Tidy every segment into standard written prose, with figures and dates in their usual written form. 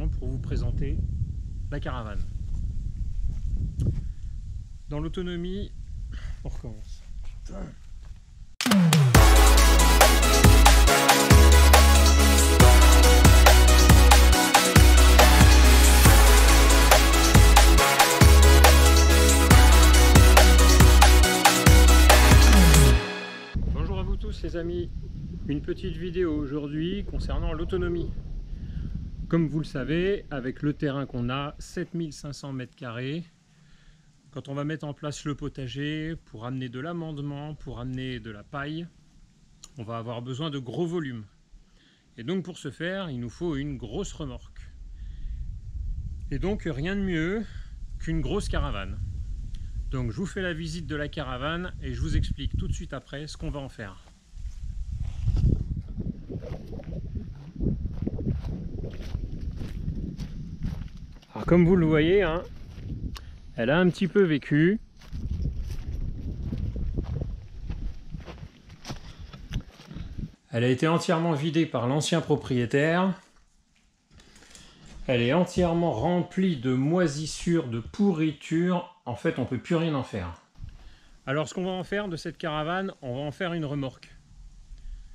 maintenant pour vous présenter la caravane. Dans l'autonomie, on recommence. Putain. Bonjour à vous tous les amis, une petite vidéo aujourd'hui concernant l'autonomie. Comme vous le savez, avec le terrain qu'on a, 7500 m², quand on va mettre en place le potager, pour amener de l'amendement, pour amener de la paille, on va avoir besoin de gros volumes. Et donc pour ce faire, il nous faut une grosse remorque. Et donc rien de mieux qu'une grosse caravane. Donc je vous fais la visite de la caravane et je vous explique tout de suite après ce qu'on va en faire. Alors comme vous le voyez, hein, elle a un petit peu vécu. Elle a été entièrement vidée par l'ancien propriétaire. Elle est entièrement remplie de moisissures, de pourritures. En fait, on ne peut plus rien en faire. Alors ce qu'on va en faire de cette caravane, on va en faire une remorque.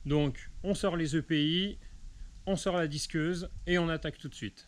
Donc on sort les EPI, on sort la disqueuse et on attaque tout de suite.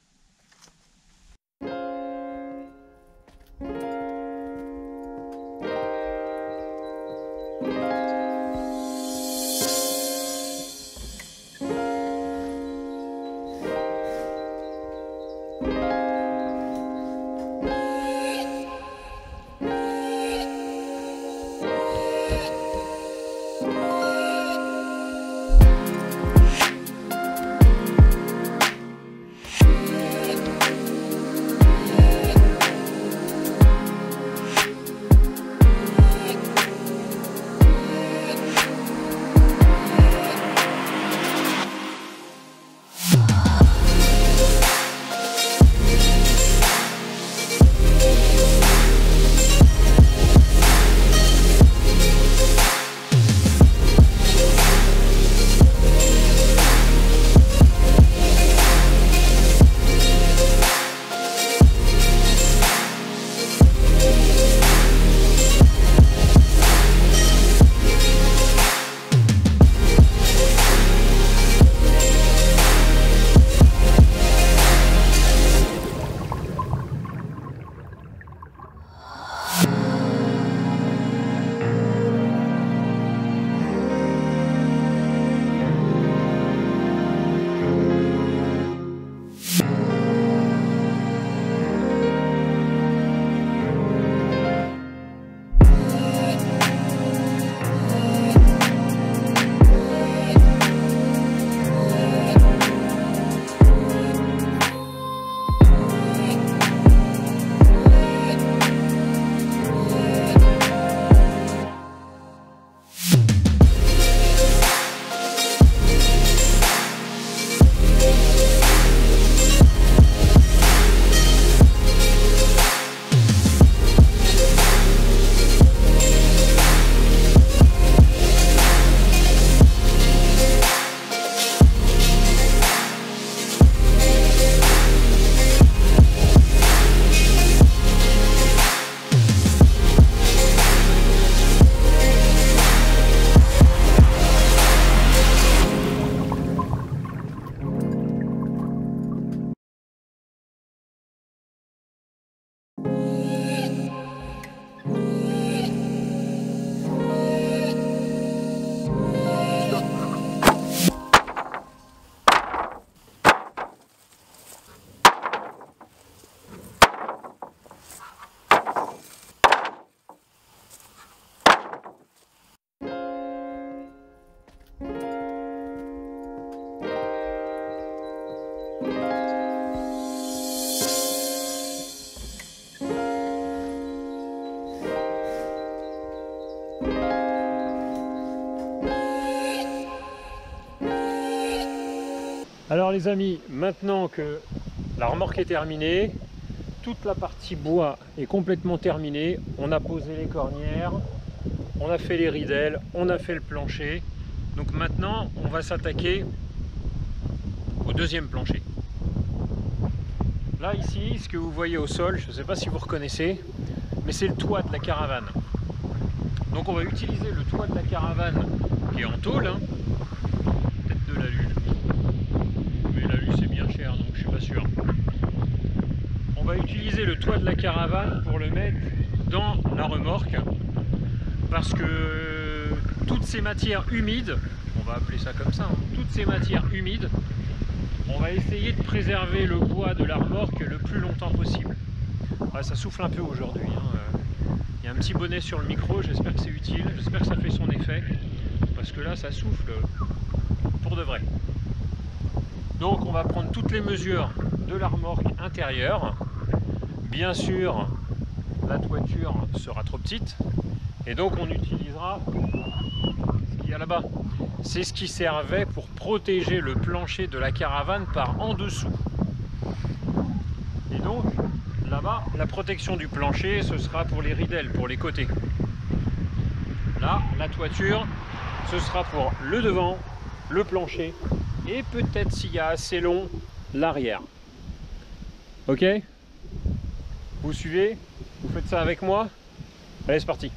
Alors les amis, maintenant que la remorque est terminée, toute la partie bois est complètement terminée, on a posé les cornières, on a fait les ridelles, on a fait le plancher. Donc maintenant on va s'attaquer au deuxième plancher. Là ici, ce que vous voyez au sol, je ne sais pas si vous reconnaissez, mais c'est le toit de la caravane. Donc on va utiliser le toit de la caravane qui est en tôle, hein. Peut-être de l'alu, mais l'alu c'est bien cher donc je suis pas sûr. On va utiliser le toit de la caravane pour le mettre dans la remorque parce que toutes ces matières humides, on va appeler ça comme ça, hein, toutes ces matières humides, on va essayer de préserver le bois de la remorque le plus longtemps possible. Ouais, ça souffle un peu aujourd'hui, hein. Il y a un petit bonnet sur le micro, j'espère que c'est utile, j'espère que ça fait son effet, parce que là ça souffle pour de vrai. Donc on va prendre toutes les mesures de la remorque intérieure. Bien sûr, la toiture sera trop petite, et donc on utilisera ce qu'il y a là-bas. C'est ce qui servait pour protéger le plancher de la caravane par en dessous. Et donc, là-bas, la protection du plancher, ce sera pour les ridelles, pour les côtés. Là, la toiture, ce sera pour le devant, le plancher, et peut-être s'il y a assez long, l'arrière. Ok? Vous suivez? Vous faites ça avec moi? Allez, c'est parti!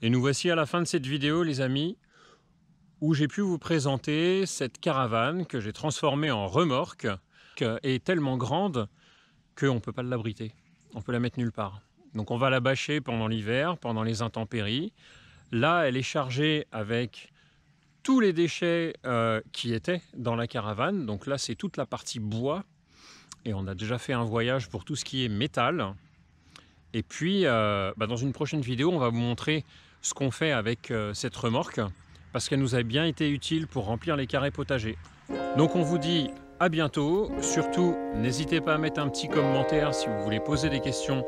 Et nous voici à la fin de cette vidéo, les amis, où j'ai pu vous présenter cette caravane que j'ai transformée en remorque, qui est tellement grande qu'on ne peut pas l'abriter. On peut la mettre nulle part. Donc on va la bâcher pendant l'hiver, pendant les intempéries. Là, elle est chargée avec tous les déchets qui étaient dans la caravane. Donc là, c'est toute la partie bois. Et on a déjà fait un voyage pour tout ce qui est métal. Et puis, dans une prochaine vidéo, on va vous montrer ce qu'on fait avec cette remorque, parce qu'elle nous a bien été utile pour remplir les carrés potagers. Donc on vous dit à bientôt. Surtout, n'hésitez pas à mettre un petit commentaire si vous voulez poser des questions